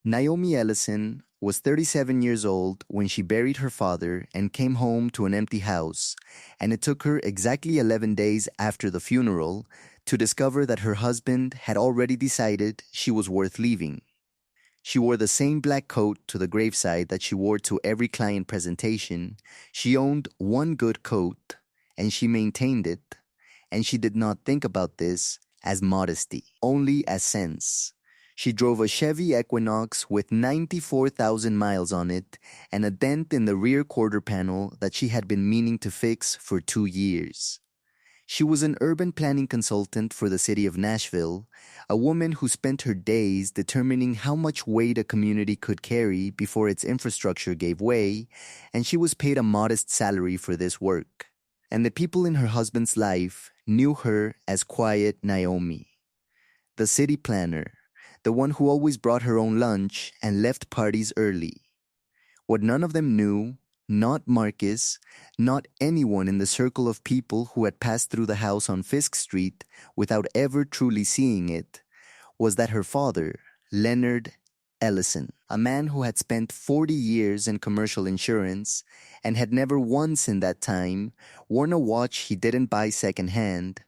Naomi Ellison was 37 years old when she buried her father and came home to an empty house, and it took her exactly 11 days after the funeral to discover that her husband had already decided she was worth leaving. She wore the same black coat to the graveside that she wore to every client presentation. She owned one good coat, and she maintained it, and she did not think about this as modesty, only as sense. She drove a Chevy Equinox with 94,000 miles on it and a dent in the rear quarter panel that she had been meaning to fix for 2 years. She was an urban planning consultant for the city of Nashville, a woman who spent her days determining how much weight a community could carry before its infrastructure gave way, and she was paid a modest salary for this work. And the people in her husband's life knew her as Quiet Naomi, the city planner, the one who always brought her own lunch and left parties early. What none of them knew, not Marcus, not anyone in the circle of people who had passed through the house on Fisk Street without ever truly seeing it, was that her father, Leonard Ellison, a man who had spent 40 years in commercial insurance and had never once in that time worn a watch he didn't buy secondhand,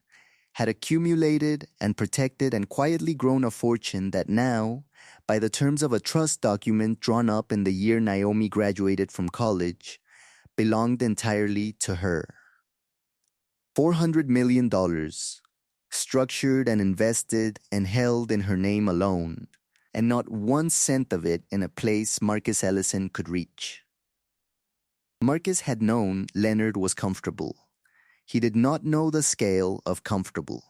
had accumulated and protected and quietly grown a fortune that now, by the terms of a trust document drawn up in the year Naomi graduated from college, belonged entirely to her. $400 million, structured and invested and held in her name alone, and not 1 cent of it in a place Marcus Ellison could reach. Marcus had known Leonard was comfortable. He did not know the scale of comfortable.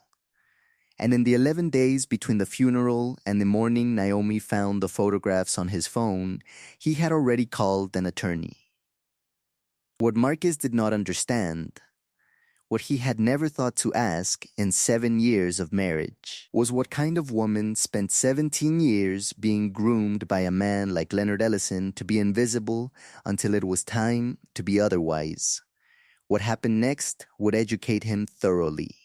And in the 11 days between the funeral and the morning Naomi found the photographs on his phone, he had already called an attorney. What Marcus did not understand, what he had never thought to ask in 7 years of marriage, was what kind of woman spent 17 years being groomed by a man like Leonard Ellison to be invisible until it was time to be otherwise. What happened next would educate him thoroughly.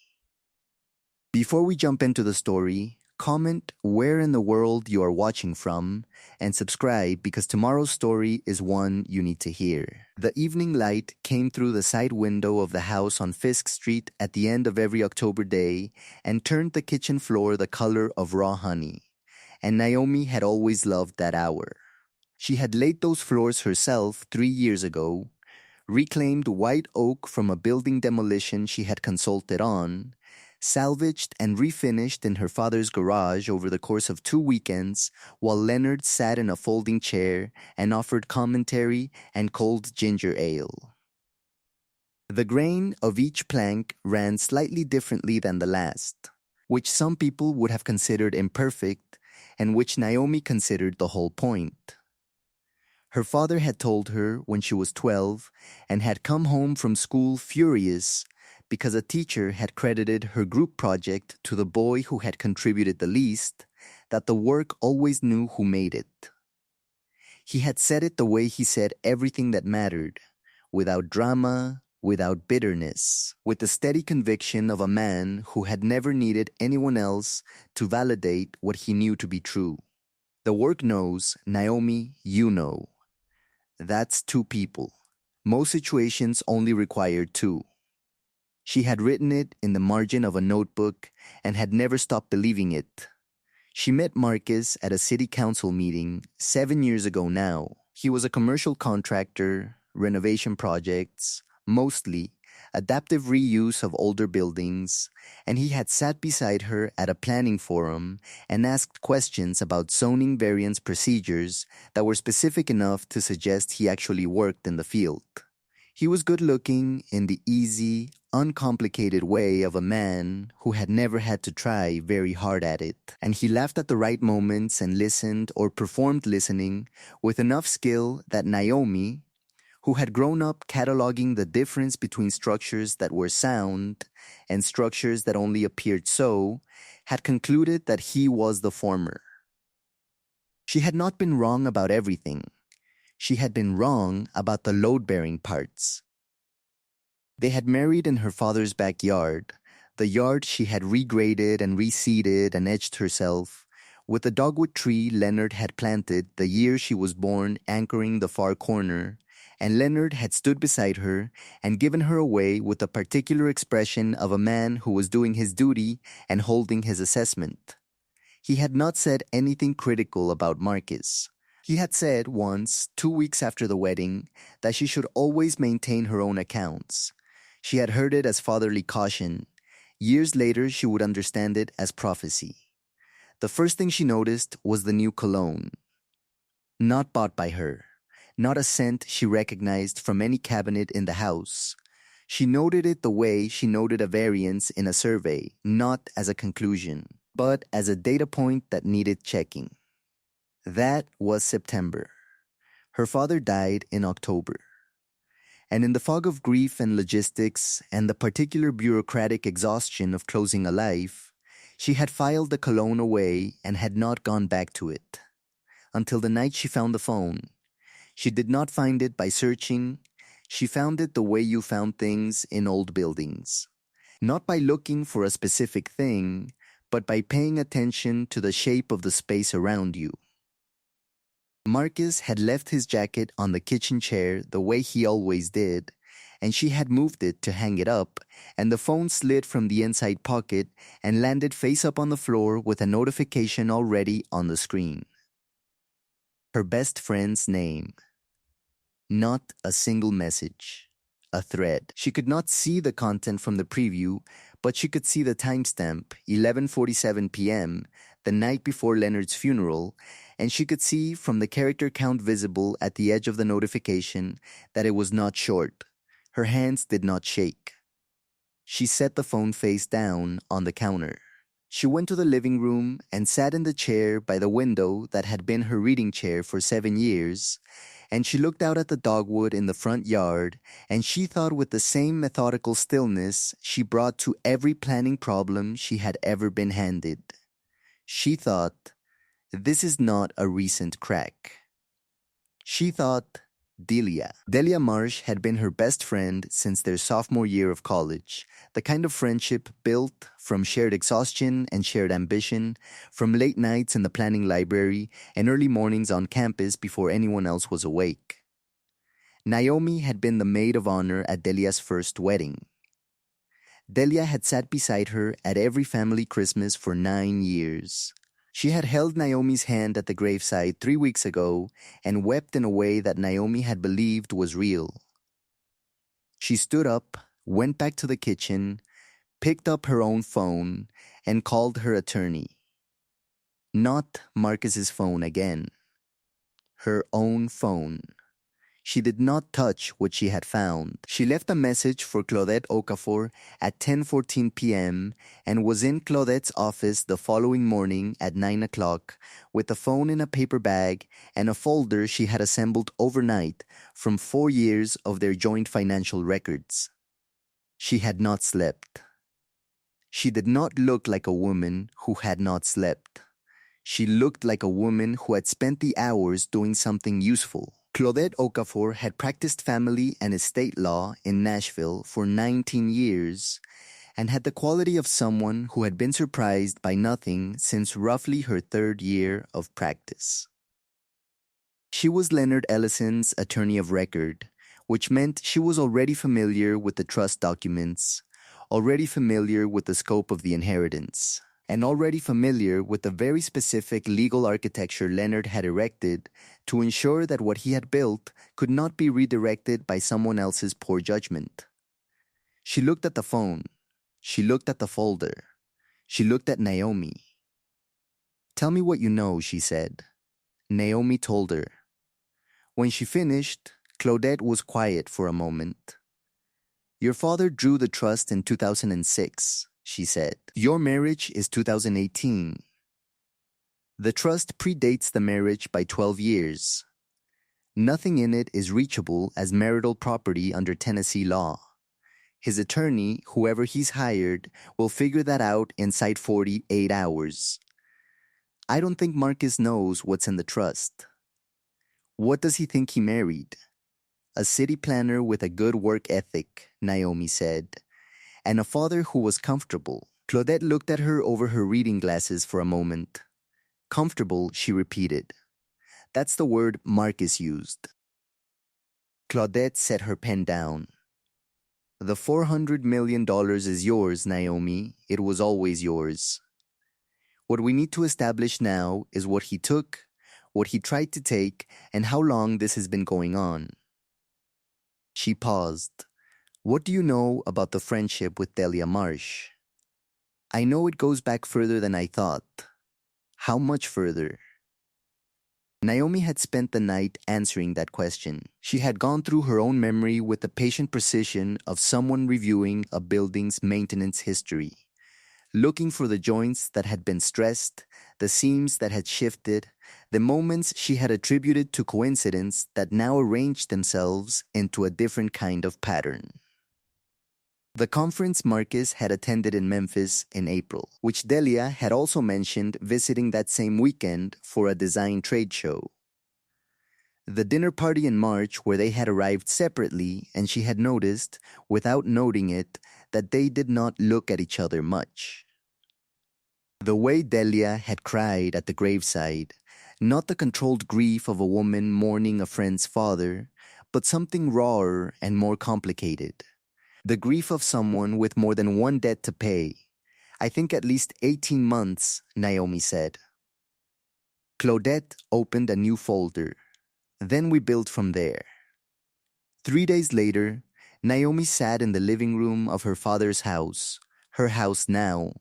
Before we jump into the story, comment where in the world you are watching from and subscribe because tomorrow's story is one you need to hear. The evening light came through the side window of the house on Fisk Street at the end of every October day and turned the kitchen floor the color of raw honey. And Naomi had always loved that hour. She had laid those floors herself 3 years ago, reclaimed white oak from a building demolition she had consulted on, salvaged and refinished in her father's garage over the course of 2 weekends while Leonard sat in a folding chair and offered commentary and cold ginger ale. The grain of each plank ran slightly differently than the last, which some people would have considered imperfect and which Naomi considered the whole point. Her father had told her when she was 12 and had come home from school furious because a teacher had credited her group project to the boy who had contributed the least, that the work always knew who made it. He had said it the way he said everything that mattered, without drama, without bitterness, with the steady conviction of a man who had never needed anyone else to validate what he knew to be true. The work knows, Naomi, you know. That's 2 people. Most situations only required 2. She had written it in the margin of a notebook and had never stopped believing it. She met Marcus at a city council meeting 7 years ago now. He was a commercial contractor, renovation projects, mostly adaptive reuse of older buildings, and he had sat beside her at a planning forum and asked questions about zoning variance procedures that were specific enough to suggest he actually worked in the field. He was good-looking in the easy, uncomplicated way of a man who had never had to try very hard at it, and he laughed at the right moments and listened or performed listening with enough skill that Naomi, who had grown up cataloging the difference between structures that were sound and structures that only appeared so, had concluded that he was the former. She had not been wrong about everything. She had been wrong about the load-bearing parts. They had married in her father's backyard, the yard she had regraded and reseeded and edged herself, with the dogwood tree Leonard had planted the year she was born anchoring the far corner, and Leonard had stood beside her and given her away with a particular expression of a man who was doing his duty and holding his assessment. He had not said anything critical about Marcus. He had said once, 2 weeks after the wedding, that she should always maintain her own accounts. She had heard it as fatherly caution. Years later, she would understand it as prophecy. The first thing she noticed was the new cologne. Not bought by her. Not a scent she recognized from any cabinet in the house. She noted it the way she noted a variance in a survey, not as a conclusion, but as a data point that needed checking. That was September. Her father died in October. And in the fog of grief and logistics and the particular bureaucratic exhaustion of closing a life, she had filed the cologne away and had not gone back to it. Until the night she found the phone. She did not find it by searching. She found it the way you found things in old buildings. Not by looking for a specific thing, but by paying attention to the shape of the space around you. Marcus had left his jacket on the kitchen chair the way he always did, and she had moved it to hang it up, and the phone slid from the inside pocket and landed face up on the floor with a notification already on the screen. Her best friend's name. Not a single message. A thread. She could not see the content from the preview, but she could see the timestamp, 11:47 p.m., the night before Leonard's funeral, and she could see from the character count visible at the edge of the notification that it was not short. Her hands did not shake. She set the phone face down on the counter. She went to the living room and sat in the chair by the window that had been her reading chair for 7 years, and she looked out at the dogwood in the front yard, and she thought with the same methodical stillness she brought to every planning problem she had ever been handed. She thought, this is not a recent crack. She thought, Delia. Delia Marsh had been her best friend since their sophomore year of college, the kind of friendship built from shared exhaustion and shared ambition, from late nights in the planning library and early mornings on campus before anyone else was awake. Naomi had been the maid of honor at Delia's first wedding. Delia had sat beside her at every family Christmas for 9 years. She had held Naomi's hand at the graveside 3 weeks ago and wept in a way that Naomi had believed was real. She stood up, went back to the kitchen, picked up her own phone, and called her attorney. Not Marcus's phone again. Her own phone. She did not touch what she had found. She left a message for Claudette Okafor at 10:14 p.m. and was in Claudette's office the following morning at 9 o'clock with the phone in a paper bag and a folder she had assembled overnight from 4 years of their joint financial records. She had not slept. She did not look like a woman who had not slept. She looked like a woman who had spent the hours doing something useful. Claudette Okafor had practiced family and estate law in Nashville for 19 years and had the quality of someone who had been surprised by nothing since roughly her 3rd year of practice. She was Leonard Ellison's attorney of record, which meant she was already familiar with the trust documents, already familiar with the scope of the inheritance, and already familiar with the very specific legal architecture Leonard had erected to ensure that what he had built could not be redirected by someone else's poor judgment. She looked at the phone. She looked at the folder. She looked at Naomi. "Tell me what you know," she said. Naomi told her. When she finished, Claudette was quiet for a moment. "Your father drew the trust in 2006. She said. "Your marriage is 2018. The trust predates the marriage by 12 years. Nothing in it is reachable as marital property under Tennessee law. His attorney, whoever he's hired, will figure that out inside 48 hours. I don't think Marcus knows what's in the trust. What does he think he married? A city planner with a good work ethic," Naomi said. "And a father who was comfortable." Claudette looked at her over her reading glasses for a moment. Comfortable, she repeated. That's the word Marcus used. Claudette set her pen down. The $400 million is yours, Naomi. It was always yours. What we need to establish now is what he took, what he tried to take, and how long this has been going on. She paused. What do you know about the friendship with Delia Marsh? I know it goes back further than I thought. How much further? Naomi had spent the night answering that question. She had gone through her own memory with the patient precision of someone reviewing a building's maintenance history, looking for the joints that had been stressed, the seams that had shifted, the moments she had attributed to coincidence that now arranged themselves into a different kind of pattern. The conference Marcus had attended in Memphis in April, which Delia had also mentioned visiting that same weekend for a design trade show. The dinner party in March where they had arrived separately and she had noticed, without noting it, that they did not look at each other much. The way Delia had cried at the graveside, not the controlled grief of a woman mourning a friend's father, but something rawer and more complicated. The grief of someone with more than one debt to pay. I think at least 18 months, Naomi said. Claudette opened a new folder. Then we built from there. 3 days later, Naomi sat in the living room of her father's house, her house now,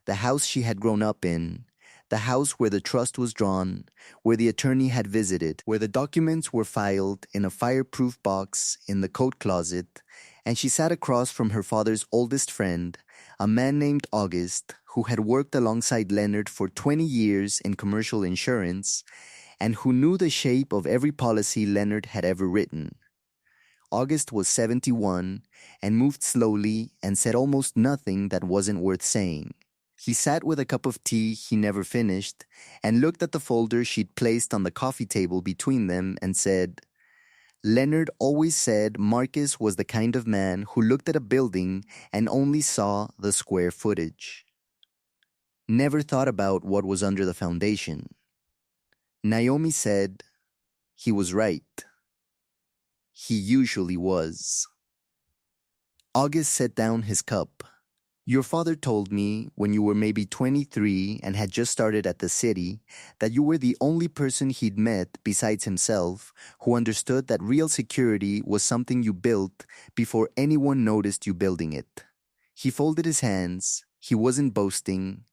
the house she had grown up in, the house where the trust was drawn, where the attorney had visited, where the documents were filed in a fireproof box in the coat closet, and she sat across from her father's oldest friend, a man named August, who had worked alongside Leonard for 20 years in commercial insurance, and who knew the shape of every policy Leonard had ever written. August was 71 and moved slowly and said almost nothing that wasn't worth saying. He sat with a cup of tea he never finished and looked at the folder she'd placed on the coffee table between them and said, Leonard always said Marcus was the kind of man who looked at a building and only saw the square footage. Never thought about what was under the foundation. Naomi said, he was right. He usually was. August set down his cup. Your father told me when you were maybe 23 and had just started at the city that you were the only person he'd met besides himself who understood that real security was something you built before anyone noticed you building it. He folded his hands. He wasn't boasting.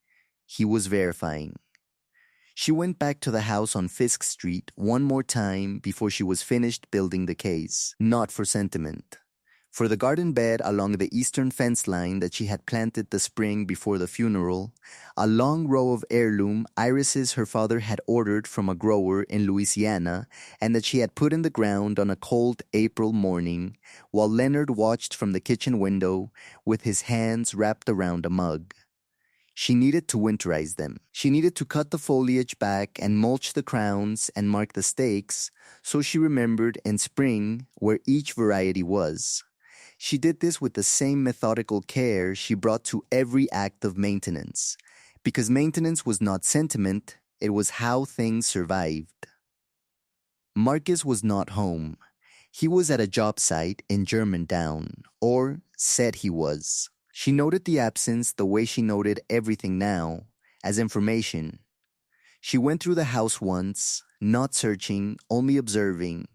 He was verifying. She went back to the house on Fisk Street one more time before she was finished building the case, not for sentiment. For the garden bed along the eastern fence line that she had planted the spring before the funeral, a long row of heirloom irises her father had ordered from a grower in Louisiana and that she had put in the ground on a cold April morning while Leonard watched from the kitchen window with his hands wrapped around a mug. She needed to winterize them. She needed to cut the foliage back and mulch the crowns and mark the stakes, so she remembered in spring where each variety was. She did this with the same methodical care she brought to every act of maintenance, because maintenance was not sentiment, it was how things survived. Marcus was not home. He was at a job site in Germantown, or said he was. She noted the absence the way she noted everything now, as information. She went through the house once, not searching, only observing.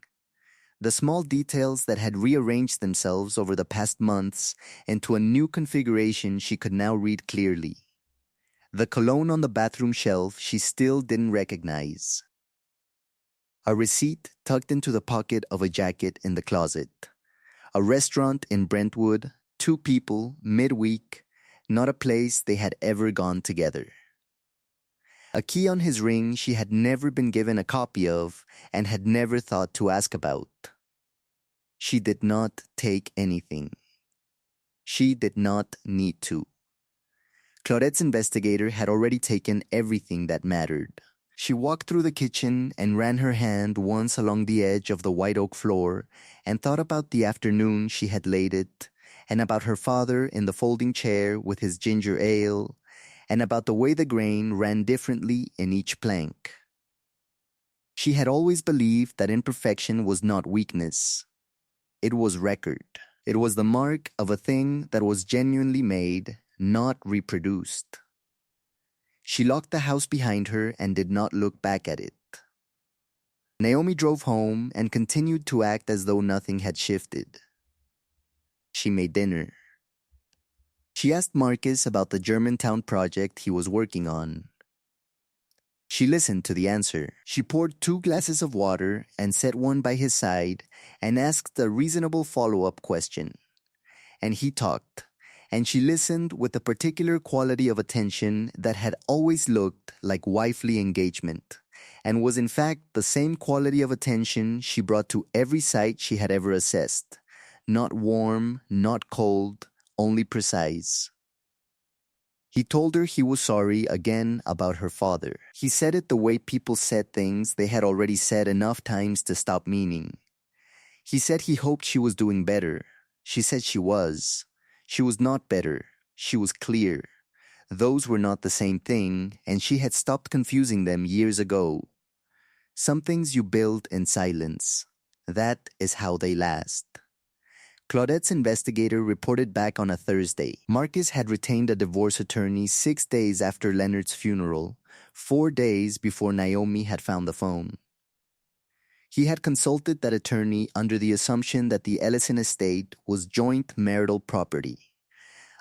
The small details that had rearranged themselves over the past months into a new configuration she could now read clearly. The cologne on the bathroom shelf she still didn't recognize. A receipt tucked into the pocket of a jacket in the closet. A restaurant in Brentwood, 2 people, midweek, not a place they had ever gone together. A key on his ring she had never been given a copy of and had never thought to ask about. She did not take anything. She did not need to. Claudette's investigator had already taken everything that mattered. She walked through the kitchen and ran her hand once along the edge of the white oak floor and thought about the afternoon she had laid it and about her father in the folding chair with his ginger ale and about the way the grain ran differently in each plank. She had always believed that imperfection was not weakness. It was record. It was the mark of a thing that was genuinely made, not reproduced. She locked the house behind her and did not look back at it. Naomi drove home and continued to act as though nothing had shifted. She made dinner. She asked Marcus about the Germantown project he was working on. She listened to the answer. She poured 2 glasses of water and set one by his side and asked a reasonable follow-up question. And he talked, and she listened with a particular quality of attention that had always looked like wifely engagement, and was in fact the same quality of attention she brought to every site she had ever assessed. Not warm, not cold, only precise. He told her he was sorry again about her father. He said it the way people said things they had already said enough times to stop meaning. He said he hoped she was doing better. She said she was. She was not better. She was clear. Those were not the same thing, and she had stopped confusing them years ago. Some things you build in silence. That is how they last. Claudette's investigator reported back on a Thursday. Marcus had retained a divorce attorney 6 days after Leonard's funeral, 4 days before Naomi had found the phone. He had consulted that attorney under the assumption that the Ellison estate was joint marital property,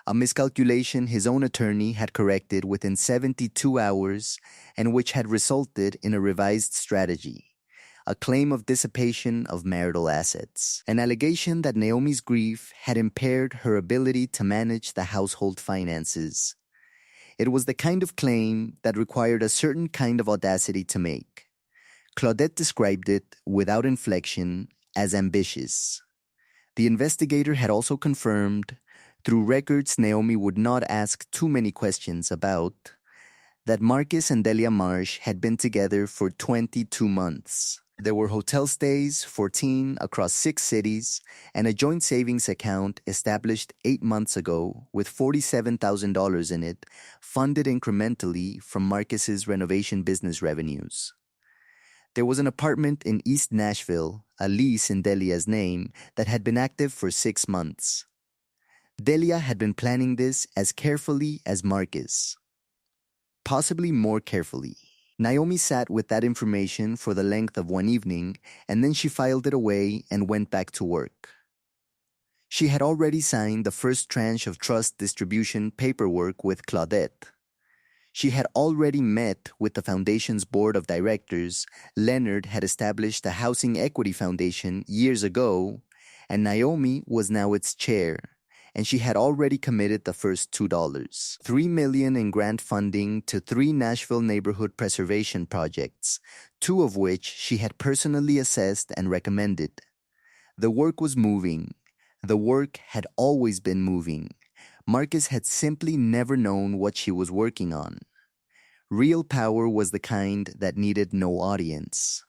a miscalculation his own attorney had corrected within 72 hours and which had resulted in a revised strategy. A claim of dissipation of marital assets, an allegation that Naomi's grief had impaired her ability to manage the household finances. It was the kind of claim that required a certain kind of audacity to make. Claudette described it, without inflection, as ambitious. The investigator had also confirmed, through records Naomi would not ask too many questions about, that Marcus and Delia Marsh had been together for 22 months. There were hotel stays, 14 across 6 cities, and a joint savings account established 8 months ago with $47,000 in it, funded incrementally from Marcus's renovation business revenues. There was an apartment in East Nashville, a lease in Delia's name, that had been active for 6 months. Delia had been planning this as carefully as Marcus. Possibly more carefully. Naomi sat with that information for the length of one evening, and then she filed it away and went back to work. She had already signed the first tranche of trust distribution paperwork with Claudette. She had already met with the foundation's board of directors. Leonard had established a housing equity foundation years ago, and Naomi was now its chair. And she had already committed the first $2. $3 million in grant funding to 3 Nashville neighborhood preservation projects, 2 of which she had personally assessed and recommended. The work was moving. The work had always been moving. Marcus had simply never known what she was working on. Real power was the kind that needed no audience.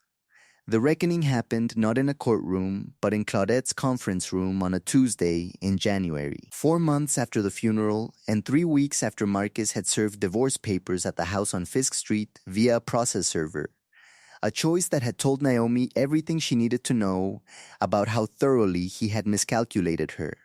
The reckoning happened not in a courtroom, but in Claudette's conference room on a Tuesday in January. 4 months after the funeral, and 3 weeks after Marcus had served divorce papers at the house on Fisk Street via a process server. A choice that had told Naomi everything she needed to know about how thoroughly he had miscalculated her.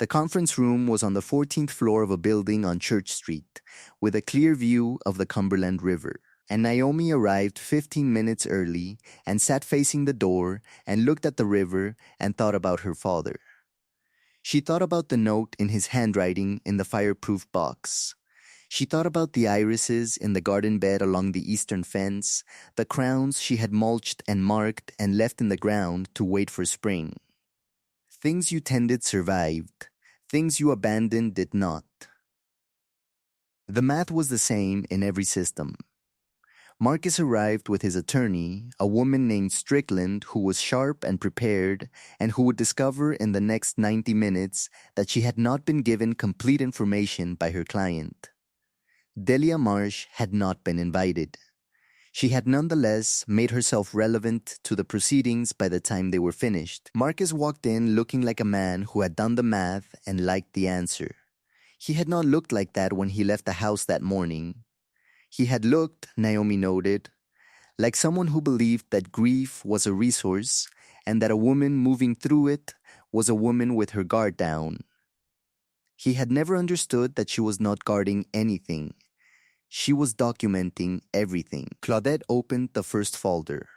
The conference room was on the 14th floor of a building on Church Street, with a clear view of the Cumberland River. And Naomi arrived 15 minutes early and sat facing the door and looked at the river and thought about her father. She thought about the note in his handwriting in the fireproof box. She thought about the irises in the garden bed along the eastern fence, the crowns she had mulched and marked and left in the ground to wait for spring. Things you tended survived. Things you abandoned did not. The math was the same in every system. Marcus arrived with his attorney, a woman named Strickland who was sharp and prepared and who would discover in the next 90 minutes that she had not been given complete information by her client. Delia Marsh had not been invited. She had nonetheless made herself relevant to the proceedings by the time they were finished. Marcus walked in looking like a man who had done the math and liked the answer. He had not looked like that when he left the house that morning. He had looked, Naomi noted, like someone who believed that grief was a resource and that a woman moving through it was a woman with her guard down. He had never understood that she was not guarding anything. She was documenting everything. Claudette opened the first folder.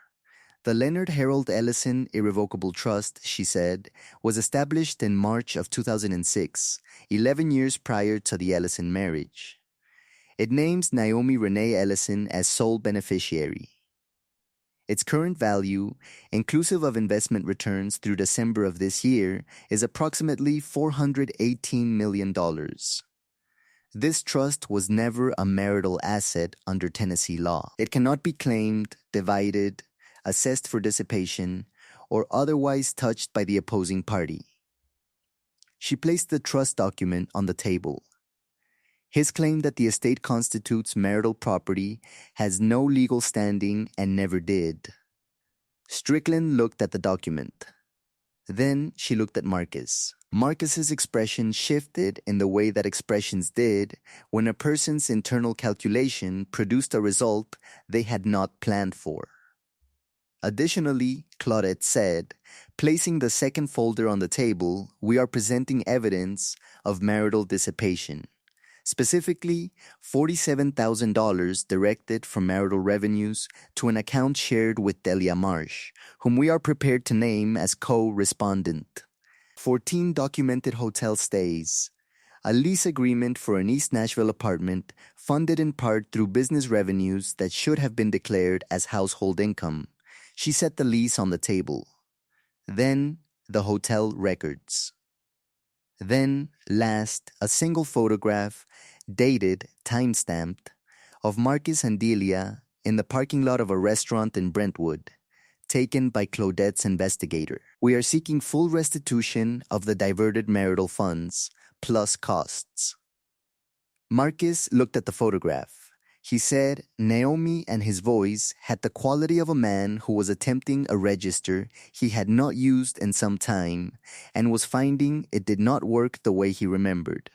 The Leonard Harold Ellison Irrevocable Trust, she said, was established in March of 2006, 11 years prior to the Ellison marriage. It names Naomi Renee Ellison as sole beneficiary. Its current value, inclusive of investment returns through December of this year, is approximately $418 million. This trust was never a marital asset under Tennessee law. It cannot be claimed, divided, assessed for dissipation, or otherwise touched by the opposing party. She placed the trust document on the table. His claim that the estate constitutes marital property has no legal standing and never did. Strickland looked at the document. Then she looked at Marcus. Marcus's expression shifted in the way that expressions did when a person's internal calculation produced a result they had not planned for. Additionally, Claudette said, placing the second folder on the table, we are presenting evidence of marital dissipation. Specifically, $47,000 directed from marital revenues to an account shared with Delia Marsh, whom we are prepared to name as co-respondent. 14 documented hotel stays. A lease agreement for an East Nashville apartment funded in part through business revenues that should have been declared as household income. She set the lease on the table. Then, the hotel records. Then, last, a single photograph, dated, time-stamped, of Marcus and Delia in the parking lot of a restaurant in Brentwood, taken by Claudette's investigator. We are seeking full restitution of the diverted marital funds, plus costs. Marcus looked at the photograph. He said Naomi and his voice had the quality of a man who was attempting a register he had not used in some time and was finding it did not work the way he remembered.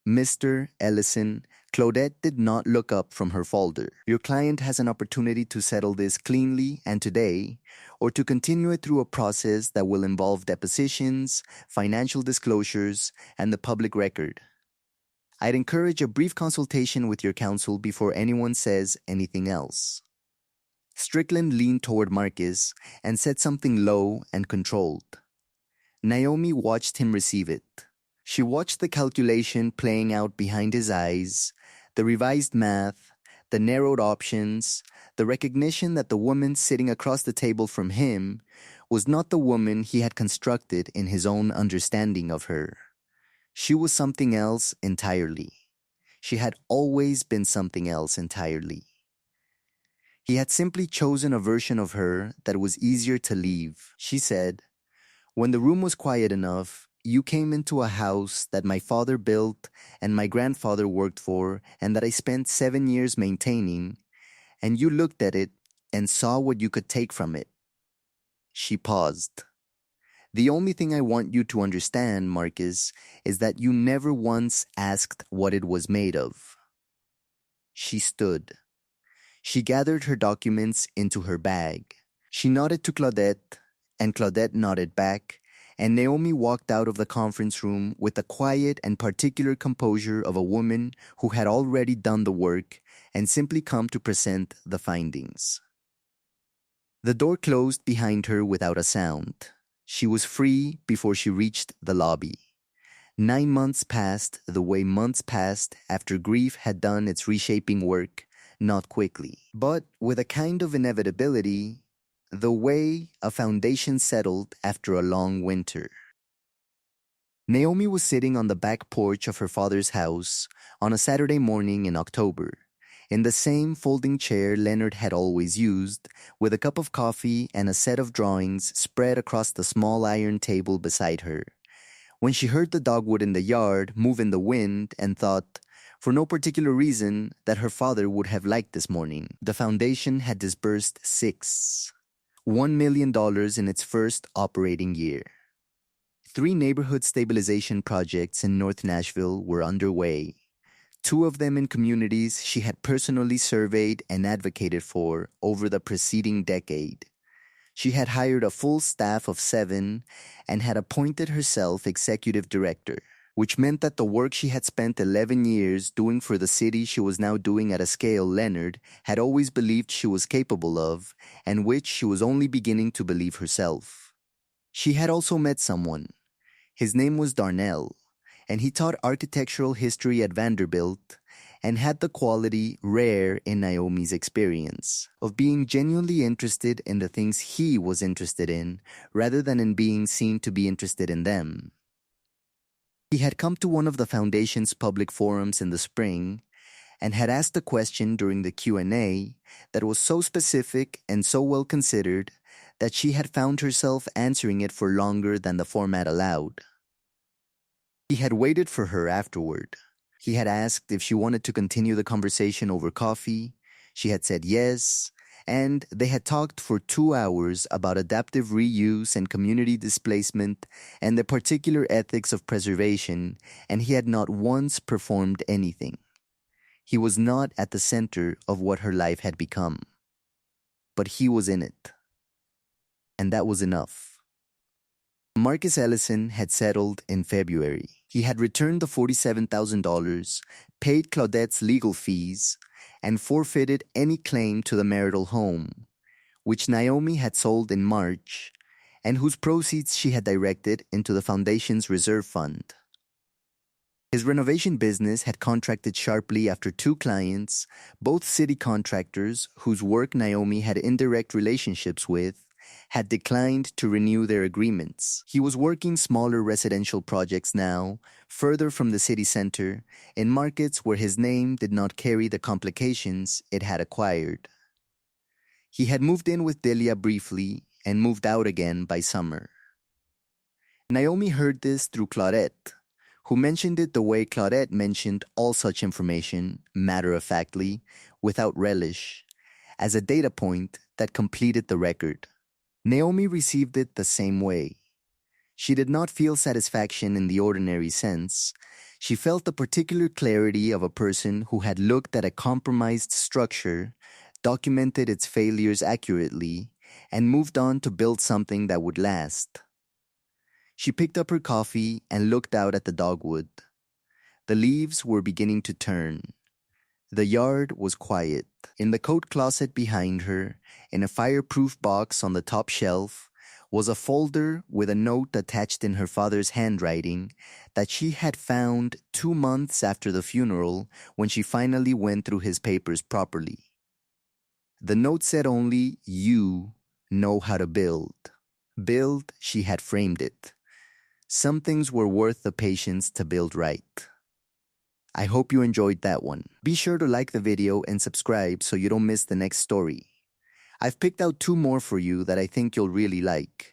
Mr. Ellison, Claudette did not look up from her folder. Your client has an opportunity to settle this cleanly and today, or to continue it through a process that will involve depositions, financial disclosures, and the public record. I'd encourage a brief consultation with your counsel before anyone says anything else. Strickland leaned toward Marcus and said something low and controlled. Naomi watched him receive it. She watched the calculation playing out behind his eyes, the revised math, the narrowed options, the recognition that the woman sitting across the table from him was not the woman he had constructed in his own understanding of her. She was something else entirely. She had always been something else entirely. He had simply chosen a version of her that was easier to leave. She said, when the room was quiet enough, you came into a house that my father built and my grandfather worked for and that I spent 7 years maintaining, and you looked at it and saw what you could take from it. She paused. The only thing I want you to understand, Marcus, is that you never once asked what it was made of. She stood. She gathered her documents into her bag. She nodded to Claudette, and Claudette nodded back, and Naomi walked out of the conference room with the quiet and particular composure of a woman who had already done the work and simply come to present the findings. The door closed behind her without a sound. She was free before she reached the lobby. 9 months passed the way months passed after grief had done its reshaping work, not quickly, but with a kind of inevitability, the way a foundation settled after a long winter. Naomi was sitting on the back porch of her father's house on a Saturday morning in October, in the same folding chair Leonard had always used, with a cup of coffee and a set of drawings spread across the small iron table beside her, when she heard the dogwood in the yard move in the wind and thought, for no particular reason, that her father would have liked this morning. The foundation had disbursed $1 million in its first operating year. 3 neighborhood stabilization projects in North Nashville were underway, 2 of them in communities she had personally surveyed and advocated for over the preceding decade. She had hired a full staff of 7 and had appointed herself executive director, which meant that the work she had spent 11 years doing for the city she was now doing at a scale Leonard had always believed she was capable of, and which she was only beginning to believe herself. She had also met someone. His name was Darnell, and he taught architectural history at Vanderbilt and had the quality rare in Naomi's experience of being genuinely interested in the things he was interested in rather than in being seen to be interested in them. He had come to one of the foundation's public forums in the spring and had asked a question during the Q&A that was so specific and so well considered that she had found herself answering it for longer than the format allowed. He had waited for her afterward. He had asked if she wanted to continue the conversation over coffee. She had said yes, and they had talked for 2 hours about adaptive reuse and community displacement and the particular ethics of preservation, and he had not once performed anything. He was not at the center of what her life had become. But he was in it. And that was enough. Marcus Ellison had settled in February. He had returned the $47,000, paid Claudette's legal fees, and forfeited any claim to the marital home, which Naomi had sold in March, and whose proceeds she had directed into the foundation's reserve fund. His renovation business had contracted sharply after 2 clients, both city contractors whose work Naomi had indirect relationships with, had declined to renew their agreements. He was working smaller residential projects now, further from the city center, in markets where his name did not carry the complications it had acquired. He had moved in with Delia briefly and moved out again by summer. Naomi heard this through Claudette, who mentioned it the way Claudette mentioned all such information, matter-of-factly, without relish, as a data point that completed the record. Naomi received it the same way. She did not feel satisfaction in the ordinary sense. She felt the particular clarity of a person who had looked at a compromised structure, documented its failures accurately, and moved on to build something that would last. She picked up her coffee and looked out at the dogwood. The leaves were beginning to turn. The yard was quiet. In the coat closet behind her, in a fireproof box on the top shelf, was a folder with a note attached in her father's handwriting that she had found 2 months after the funeral when she finally went through his papers properly. The note said only, "You know how to build." Build, she had framed it. Some things were worth the patience to build right. I hope you enjoyed that one. Be sure to like the video and subscribe so you don't miss the next story. I've picked out 2 more for you that I think you'll really like.